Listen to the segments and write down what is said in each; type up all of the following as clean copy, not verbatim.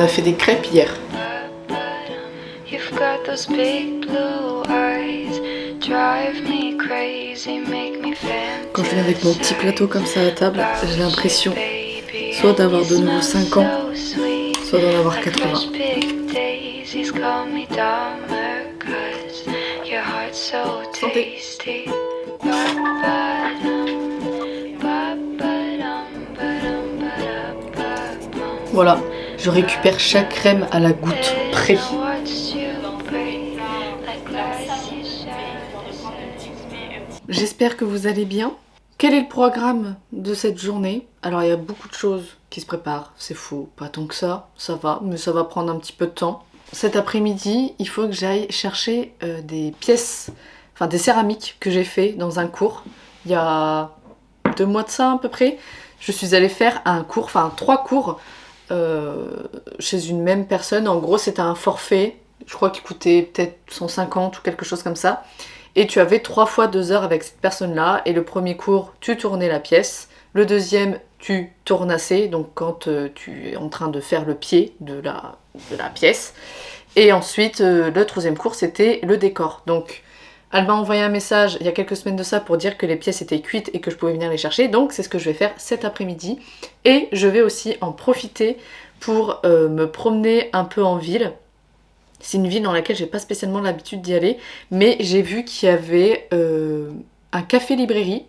a fait des crêpes hier. Quand je viens avec mon petit plateau comme ça à la table, j'ai l'impression soit d'avoir de nouveau 5 ans, soit d'en avoir 80. Santé. Voilà, je récupère chaque crème à la goutte près. J'espère que vous allez bien. Quel est le programme de cette journée? Alors il y a beaucoup de choses qui se préparent, c'est faux, pas tant que ça va, mais ça va prendre un petit peu de temps. Cet après-midi, il faut que j'aille chercher des pièces, enfin des céramiques que j'ai fait dans un cours. Il y a 2 mois de ça à peu près. Je suis allée faire un cours, enfin 3 cours chez une même personne. En gros c'était un forfait, je crois qu'il coûtait peut-être 150 ou quelque chose comme ça. Et tu avais 3 fois 2 heures avec cette personne-là. Et le premier cours, tu tournais la pièce. Le deuxième, tu tournassais, donc quand tu es en train de faire le pied de la pièce. Et ensuite, le troisième cours, c'était le décor. Donc, elle m'a envoyé un message il y a quelques semaines de ça pour dire que les pièces étaient cuites et que je pouvais venir les chercher. Donc, c'est ce que je vais faire cet après-midi. Et je vais aussi en profiter pour me promener un peu en ville. C'est une ville dans laquelle j'ai pas spécialement l'habitude d'y aller, mais j'ai vu qu'il y avait un café-librairie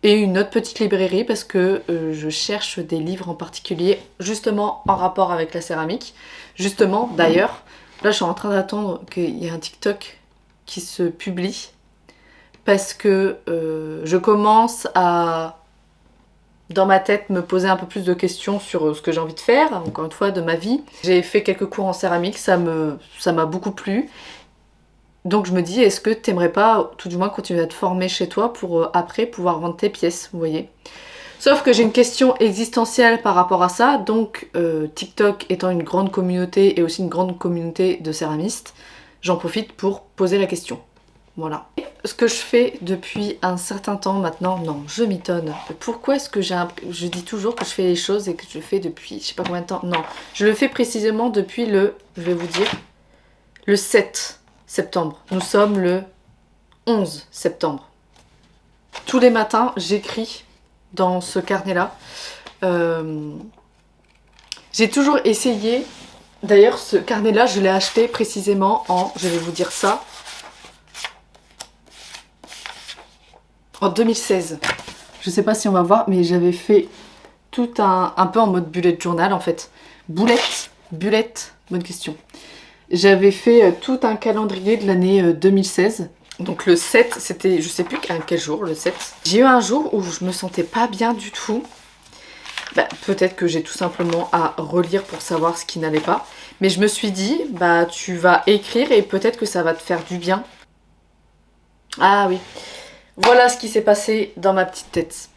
et une autre petite librairie parce que je cherche des livres en particulier, justement en rapport avec la céramique. Justement, d'ailleurs, là je suis en train d'attendre qu'il y ait un TikTok qui se publie parce que je commence à, dans ma tête, me poser un peu plus de questions sur ce que j'ai envie de faire, encore une fois, de ma vie. J'ai fait quelques cours en céramique, ça m'a beaucoup plu. Donc je me dis, est-ce que t'aimerais pas, tout du moins, continuer à te former chez toi pour après pouvoir vendre tes pièces, vous voyez? Sauf que j'ai une question existentielle par rapport à ça, donc TikTok étant une grande communauté et aussi une grande communauté de céramistes, j'en profite pour poser la question. Voilà. Ce que je fais depuis un certain temps maintenant, non, je m'étonne. Pourquoi est-ce que je dis toujours que je fais les choses et que je le fais depuis je sais pas combien de temps? Non, je le fais précisément depuis je vais vous dire, le 7 septembre. Nous sommes le 11 septembre. Tous les matins, j'écris dans ce carnet-là. J'ai toujours essayé, d'ailleurs ce carnet-là, je l'ai acheté précisément je vais vous dire ça, en 2016. Je sais pas si on va voir, mais j'avais fait tout un peu en mode bullet journal en fait. Bullet, bonne question. J'avais fait tout un calendrier de l'année 2016. Donc le 7, c'était, je sais plus quel jour, le 7. J'ai eu un jour où je me sentais pas bien du tout. Bah, peut-être que j'ai tout simplement à relire pour savoir ce qui n'allait pas. Mais je me suis dit, bah tu vas écrire et peut-être que ça va te faire du bien. Ah oui. Voilà ce qui s'est passé dans ma petite tête.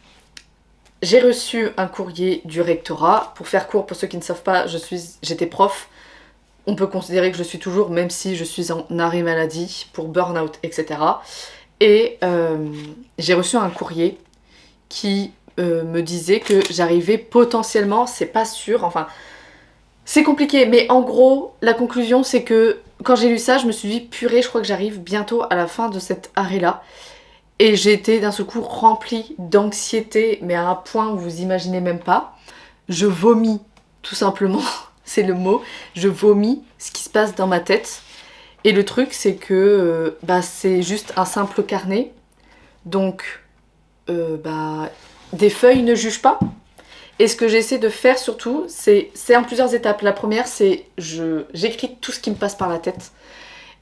J'ai reçu un courrier du rectorat. Pour faire court, pour ceux qui ne savent pas, j'étais prof. On peut considérer que je suis toujours, même si je suis en arrêt maladie, pour burn-out, etc. Et j'ai reçu un courrier qui me disait que j'arrivais potentiellement, c'est pas sûr, enfin, c'est compliqué, mais en gros, la conclusion c'est que quand j'ai lu ça, je me suis dit, purée, je crois que j'arrive bientôt à la fin de cet arrêt-là. Et j'ai été d'un seul coup remplie d'anxiété, mais à un point où vous imaginez même pas. Je vomis, tout simplement, c'est le mot. Je vomis ce qui se passe dans ma tête. Et le truc, c'est que c'est juste un simple carnet. Donc, des feuilles ne jugent pas. Et ce que j'essaie de faire surtout, c'est en plusieurs étapes. La première, c'est j'écris tout ce qui me passe par la tête.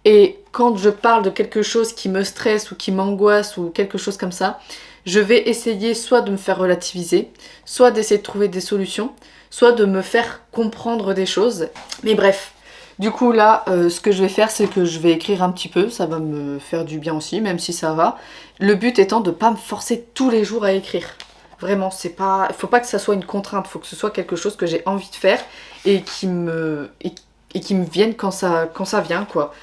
Et quand je parle de quelque chose qui me stresse ou qui m'angoisse ou quelque chose comme ça, je vais essayer soit de me faire relativiser, soit d'essayer de trouver des solutions, soit de me faire comprendre des choses. Mais bref, du coup là, ce que je vais faire, c'est que je vais écrire un petit peu, ça va me faire du bien aussi, même si ça va. Le but étant de ne pas me forcer tous les jours à écrire. Vraiment, il faut pas que ça soit une contrainte, il faut que ce soit quelque chose que j'ai envie de faire et qui me vienne quand ça vient, quoi.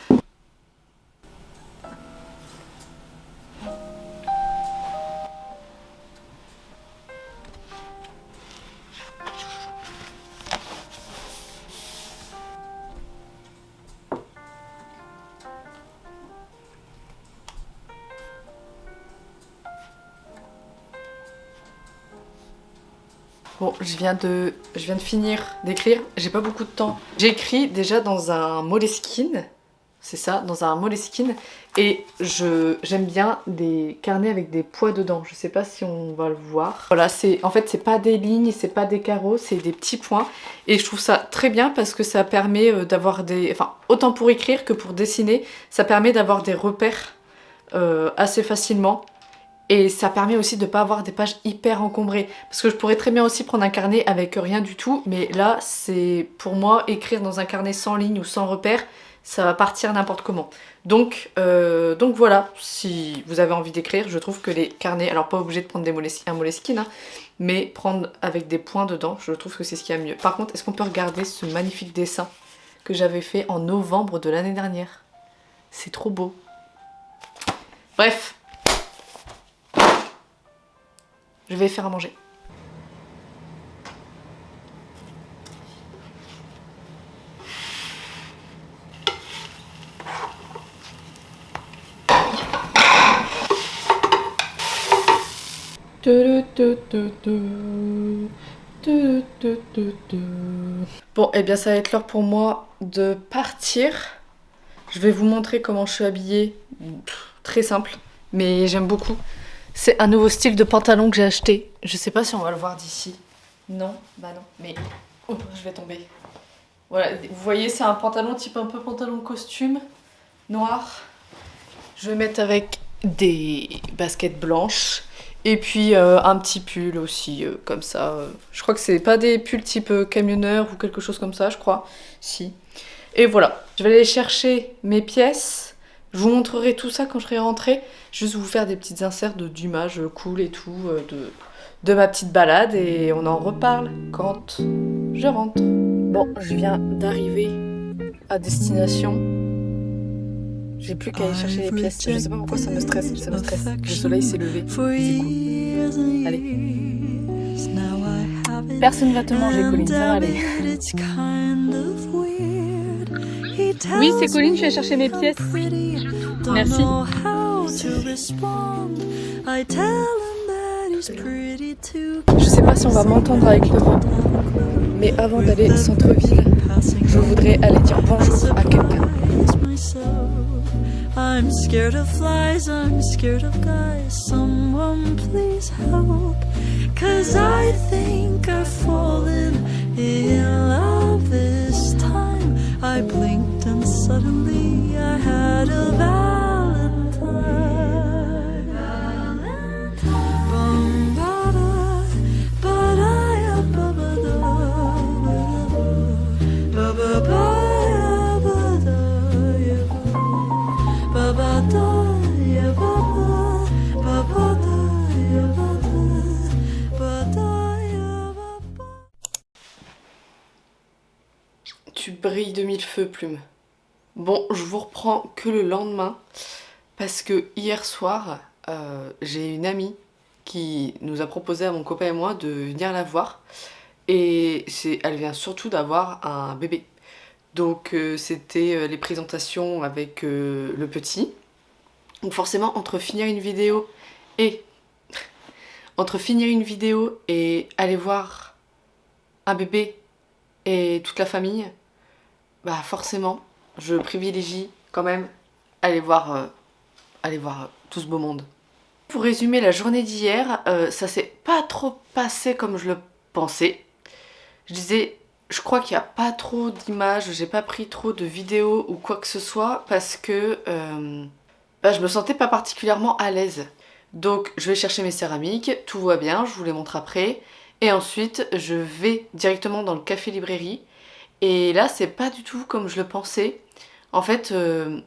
Bon, je viens de finir d'écrire, j'ai pas beaucoup de temps. J'ai écrit déjà dans un Moleskine, c'est ça, dans un Moleskine, et j'aime bien des carnets avec des poids dedans, je sais pas si on va le voir. Voilà, en fait c'est pas des lignes, c'est pas des carreaux, c'est des petits points, et je trouve ça très bien parce que ça permet d'avoir des... Enfin, autant pour écrire que pour dessiner, ça permet d'avoir des repères assez facilement. Et ça permet aussi de ne pas avoir des pages hyper encombrées. Parce que je pourrais très bien aussi prendre un carnet avec rien du tout. Mais là, c'est pour moi, écrire dans un carnet sans ligne ou sans repère, ça va partir n'importe comment. Donc voilà, si vous avez envie d'écrire, je trouve que les carnets, alors pas obligé de prendre un Moleskine, hein, mais prendre avec des points dedans, je trouve que c'est ce qu'il y a mieux. Par contre, est-ce qu'on peut regarder ce magnifique dessin que j'avais fait en novembre de l'année dernière? C'est trop beau. Bref. Je vais faire à manger. Bon, et bien ça va être l'heure pour moi de partir. Je vais vous montrer comment je suis habillée. Très simple, mais j'aime beaucoup. C'est un nouveau style de pantalon que j'ai acheté. Je sais pas si on va le voir d'ici. Non, bah non, mais... Oh, je vais tomber. Voilà, vous voyez, c'est un pantalon type un peu pantalon costume, noir. Je vais mettre avec des baskets blanches. Et puis un petit pull aussi, comme ça. Je crois que c'est pas des pulls type camionneur ou quelque chose comme ça, je crois. Si. Et voilà, je vais aller chercher mes pièces. Je vous montrerai tout ça quand je serai rentrée. Juste vous faire des petites inserts d'images cool et tout, de ma petite balade. Et on en reparle quand je rentre. Bon, je viens d'arriver à destination. J'ai plus qu'à aller chercher les pièces. Je sais pas pourquoi ça me stresse. Ça me stresse. Le soleil s'est levé. C'est cool. Allez. Personne va te manger, Colline. Ça va aller. Oui, c'est Colline, je vais chercher mes pièces. Merci. Je sais pas si on va m'entendre avec le vent, mais avant d'aller centre-ville, je voudrais aller dire bonjour à quelqu'un. I'm scared of flies, I'm scared of guys. Someone please help. 'Cause I think I've fallen in love this time. I blinked and suddenly I had a Valentine. Bum ba da ba da ba ba da ba ba ba. Tu brilles de mille feux, Plume. Bon, je vous reprends que le lendemain parce que hier soir, j'ai une amie qui nous a proposé à mon copain et moi de venir la voir et elle vient surtout d'avoir un bébé. Donc c'était les présentations avec le petit. Donc forcément, entre finir une vidéo et aller voir un bébé et toute la famille, bah forcément, je privilégie quand même aller voir tout ce beau monde. Pour résumer la journée d'hier, ça s'est pas trop passé comme je le pensais. Je disais, je crois qu'il n'y a pas trop d'images, j'ai pas pris trop de vidéos ou quoi que ce soit parce que je me sentais pas particulièrement à l'aise. Donc je vais chercher mes céramiques, tout va bien, je vous les montre après. Et ensuite je vais directement dans le café librairie. Et là c'est pas du tout comme je le pensais. En fait, je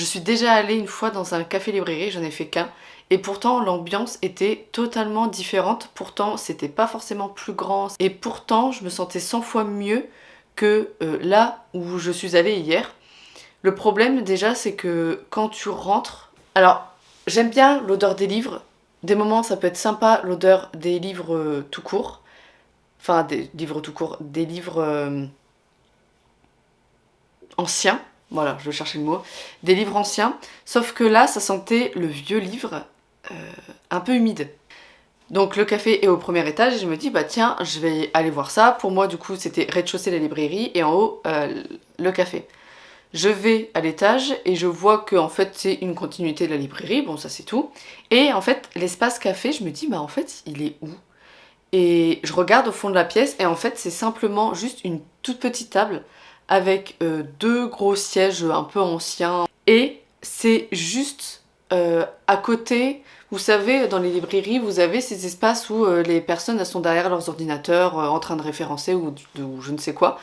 suis déjà allée une fois dans un café librairie, j'en ai fait qu'un. Et pourtant l'ambiance était totalement différente. Pourtant c'était pas forcément plus grand. Et pourtant je me sentais 100 fois mieux que là où je suis allée hier. Le problème déjà c'est que quand tu rentres... Alors j'aime bien l'odeur des livres. Des moments ça peut être sympa l'odeur des livres tout court. Enfin des livres tout court. Des livres anciens. Voilà, je vais chercher le mot. Des livres anciens. Sauf que là ça sentait le vieux livre un peu humide. Donc le café est au premier étage et je me dis bah tiens je vais aller voir ça. Pour moi du coup c'était rez-de-chaussée la librairie et en haut le café. Je vais à l'étage et je vois que en fait c'est une continuité de la librairie, bon ça c'est tout. Et en fait l'espace café je me dis bah en fait il est où? Et je regarde au fond de la pièce et en fait c'est simplement juste une toute petite table avec deux gros sièges un peu anciens. Et c'est juste à côté, vous savez dans les librairies vous avez ces espaces où les personnes elles sont derrière leurs ordinateurs en train de référencer ou je ne sais quoi.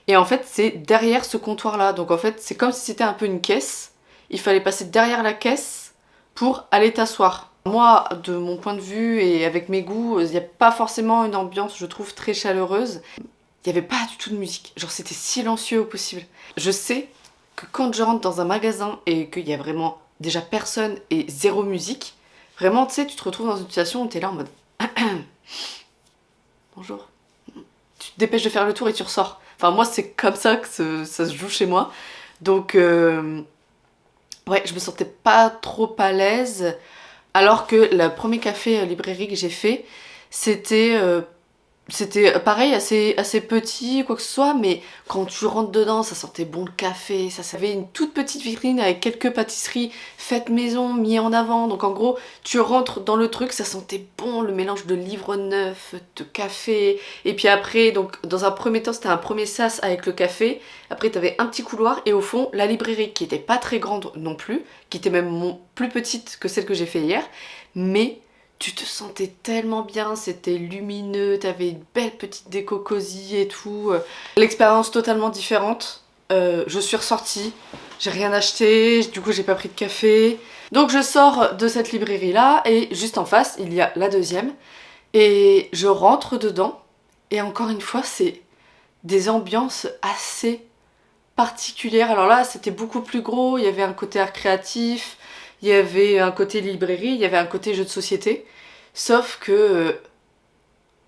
Et en fait c'est derrière ce comptoir là, donc en fait c'est comme si c'était un peu une caisse, il fallait passer derrière la caisse pour aller t'asseoir. Moi, de mon point de vue et avec mes goûts, il n'y a pas forcément une ambiance, je trouve, très chaleureuse. Il n'y avait pas du tout de musique, genre c'était silencieux au possible. Je sais que quand je rentre dans un magasin et qu'il y a vraiment déjà personne et zéro musique, vraiment tu sais, tu te retrouves dans une situation où tu es là en mode bonjour. Tu te dépêches de faire le tour et tu ressors. Enfin moi c'est comme ça que ça se joue chez moi. Donc ouais, je me sentais pas trop à l'aise. Alors que le premier café librairie que j'ai fait, c'était pareil, assez petit, quoi que ce soit, mais quand tu rentres dedans, ça sentait bon le café, ça avait une toute petite vitrine avec quelques pâtisseries faites maison, mis en avant. Donc en gros, tu rentres dans le truc, ça sentait bon, le mélange de livres neufs, de café. Et puis après, donc dans un premier temps, c'était un premier sas avec le café. Après, t'avais un petit couloir et au fond, la librairie qui était pas très grande non plus, qui était même plus petite que celle que j'ai fait hier, mais tu te sentais tellement bien, c'était lumineux, t'avais une belle petite déco cosy et tout. L'expérience totalement différente. Je suis ressortie, j'ai rien acheté, du coup j'ai pas pris de café. Donc je sors de cette librairie là et juste en face il y a la deuxième. Et je rentre dedans et encore une fois c'est des ambiances assez particulières. Alors là c'était beaucoup plus gros, il y avait un côté art créatif, il y avait un côté librairie, il y avait un côté jeu de société. Sauf que,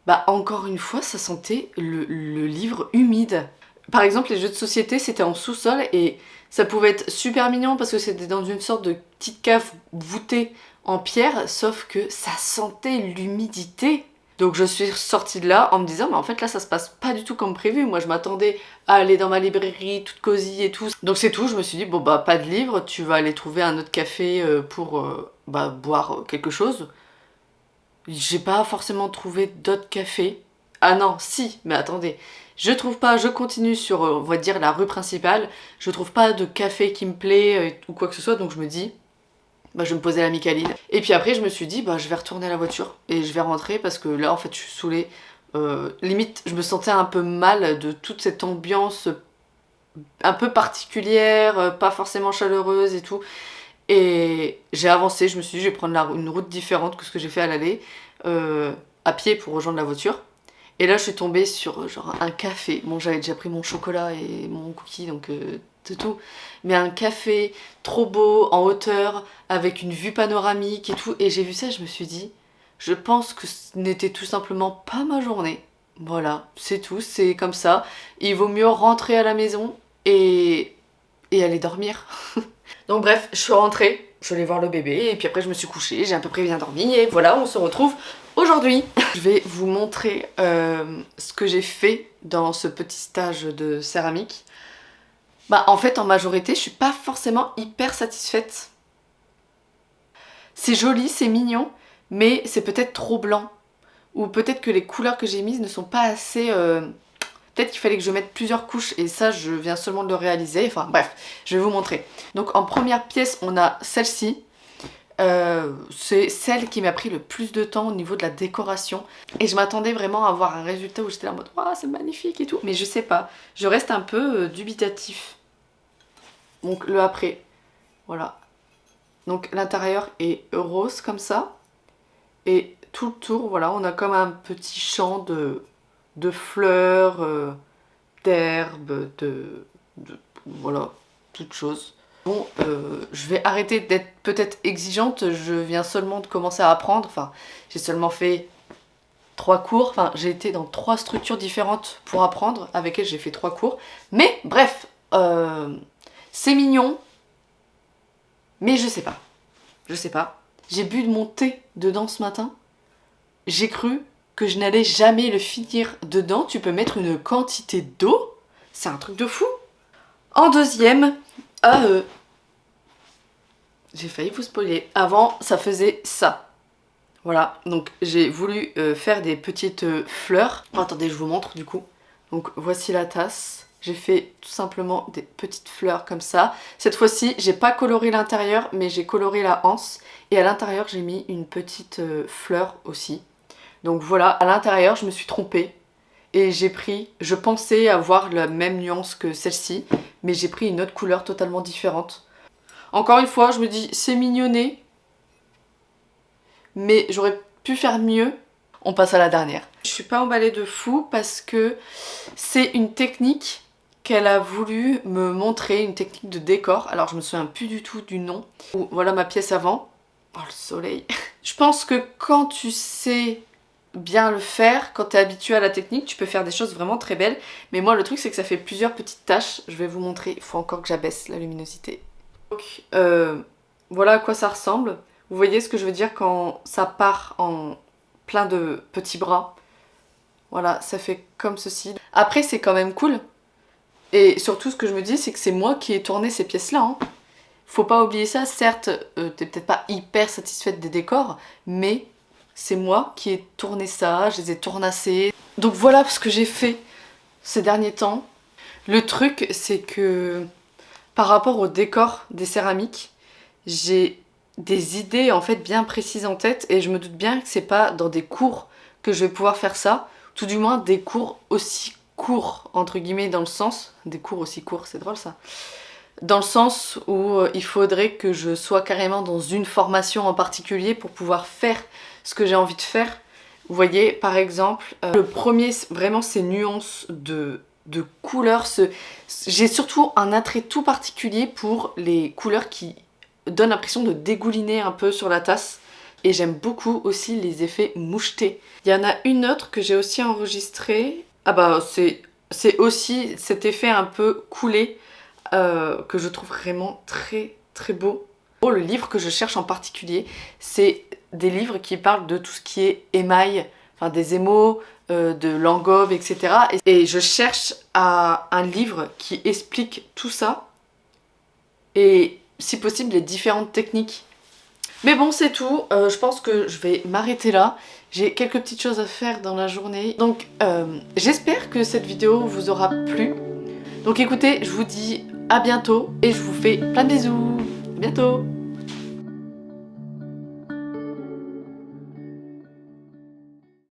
bah encore une fois, ça sentait le livre humide. Par exemple, les jeux de société, c'était en sous-sol et ça pouvait être super mignon parce que c'était dans une sorte de petite cave voûtée en pierre, sauf que ça sentait l'humidité. Donc je suis sortie de là en me disant, mais en fait là ça se passe pas du tout comme prévu. Moi je m'attendais à aller dans ma librairie toute cosy et tout. Donc c'est tout, je me suis dit, bon bah pas de livre, tu vas aller trouver un autre café pour bah, boire quelque chose. J'ai pas forcément trouvé d'autres cafés. Ah non, si, mais attendez. Je trouve pas, je continue sur, on va dire, la rue principale. Je trouve pas de café qui me plaît ou quoi que ce soit, donc je me dis, bah je vais me poser la Micaline. Et puis après, je me suis dit, bah je vais retourner à la voiture et je vais rentrer parce que là, en fait, je suis saoulée. Limite, je me sentais un peu mal de toute cette ambiance un peu particulière, pas forcément chaleureuse et tout. Et j'ai avancé, je me suis dit je vais prendre une route différente que ce que j'ai fait à l'aller, à pied pour rejoindre la voiture. Et là je suis tombée sur genre un café. Bon j'avais déjà pris mon chocolat et mon cookie donc c'est tout. Mais un café trop beau, en hauteur, avec une vue panoramique et tout. Et j'ai vu ça, je me suis dit, je pense que ce n'était tout simplement pas ma journée. Voilà, c'est tout, c'est comme ça. Il vaut mieux rentrer à la maison et aller dormir. Donc bref, je suis rentrée, je suis allée voir le bébé et puis après je me suis couchée, j'ai à peu près bien dormi et voilà, on se retrouve aujourd'hui. Je vais vous montrer ce que j'ai fait dans ce petit stage de céramique. Bah en fait en majorité je suis pas forcément hyper satisfaite. C'est joli, c'est mignon, mais c'est peut-être trop blanc. Ou peut-être que les couleurs que j'ai mises ne sont pas assez... Peut-être qu'il fallait que je mette plusieurs couches et ça je viens seulement de le réaliser. Enfin bref, je vais vous montrer. Donc en première pièce on a celle-ci. C'est celle qui m'a pris le plus de temps au niveau de la décoration. Et je m'attendais vraiment à avoir un résultat où j'étais là en mode « Waouh, c'est magnifique et tout ». Mais je sais pas, je reste un peu dubitatif. Donc le après, voilà. Donc l'intérieur est rose comme ça. Et tout le tour, voilà, on a comme un petit champ de fleurs, d'herbes, voilà, toutes choses. Bon, je vais arrêter d'être peut-être exigeante, je viens seulement de commencer à apprendre, enfin, j'ai seulement fait 3 cours, enfin, j'ai été dans 3 structures différentes pour apprendre, avec elles j'ai fait 3 cours, mais bref, c'est mignon, mais je sais pas, j'ai bu de mon thé dedans ce matin, j'ai cru que je n'allais jamais le finir. Dedans, tu peux mettre une quantité d'eau. C'est un truc de fou. En deuxième, j'ai failli vous spoiler. Avant, ça faisait ça. Voilà, donc j'ai voulu faire des petites fleurs. Oh, attendez, je vous montre du coup. Donc voici la tasse. J'ai fait tout simplement des petites fleurs comme ça. Cette fois-ci, j'ai pas coloré l'intérieur, mais j'ai coloré la anse. Et à l'intérieur, j'ai mis une petite fleur aussi. Donc voilà, à l'intérieur, je me suis trompée. Et j'ai pris, je pensais avoir la même nuance que celle-ci, mais j'ai pris une autre couleur totalement différente. Encore une fois, je me dis, c'est mignonné, mais j'aurais pu faire mieux. On passe à la dernière. Je suis pas emballée de fou parce que c'est une technique qu'elle a voulu me montrer, une technique de décor. Alors je me souviens plus du tout du nom. Voilà ma pièce avant. Oh le soleil. Je pense que quand tu sais bien le faire, quand tu es habitué à la technique, tu peux faire des choses vraiment très belles. Mais moi le truc c'est que ça fait plusieurs petites taches. Je vais vous montrer, il faut encore que j'abaisse la luminosité. Donc voilà à quoi ça ressemble. Vous voyez ce que je veux dire quand ça part en plein de petits bras. Voilà, ça fait comme ceci. Après c'est quand même cool. Et surtout ce que je me dis c'est que c'est moi qui ai tourné ces pièces là. Hein. Faut pas oublier ça, certes t'es peut-être pas hyper satisfaite des décors, mais c'est moi qui ai tourné ça, je les ai tournassés. Donc voilà ce que j'ai fait ces derniers temps. Le truc c'est que par rapport au décor des céramiques, j'ai des idées en fait bien précises en tête et je me doute bien que c'est pas dans des cours que je vais pouvoir faire ça, tout du moins des cours aussi courts entre guillemets dans le sens, des cours aussi courts, c'est drôle ça, dans le sens où il faudrait que je sois carrément dans une formation en particulier pour pouvoir faire ce que j'ai envie de faire. Vous voyez par exemple, le premier vraiment ces nuances de couleurs, j'ai surtout un attrait tout particulier pour les couleurs qui donne l'impression de dégouliner un peu sur la tasse. Et j'aime beaucoup aussi les effets mouchetés. Il y en a une autre que j'ai aussi enregistrée. Ah bah c'est aussi cet effet un peu coulé que je trouve vraiment très très beau. Le livre que je cherche en particulier, c'est des livres qui parlent de tout ce qui est émail, enfin des émaux, de l'engove, etc. Et je cherche un livre qui explique tout ça. Et si possible les différentes techniques. Mais bon c'est tout, je pense que je vais m'arrêter là. J'ai quelques petites choses à faire dans la journée. Donc j'espère que cette vidéo vous aura plu. Donc écoutez, je vous dis à bientôt et je vous fais plein de bisous. À bientôt.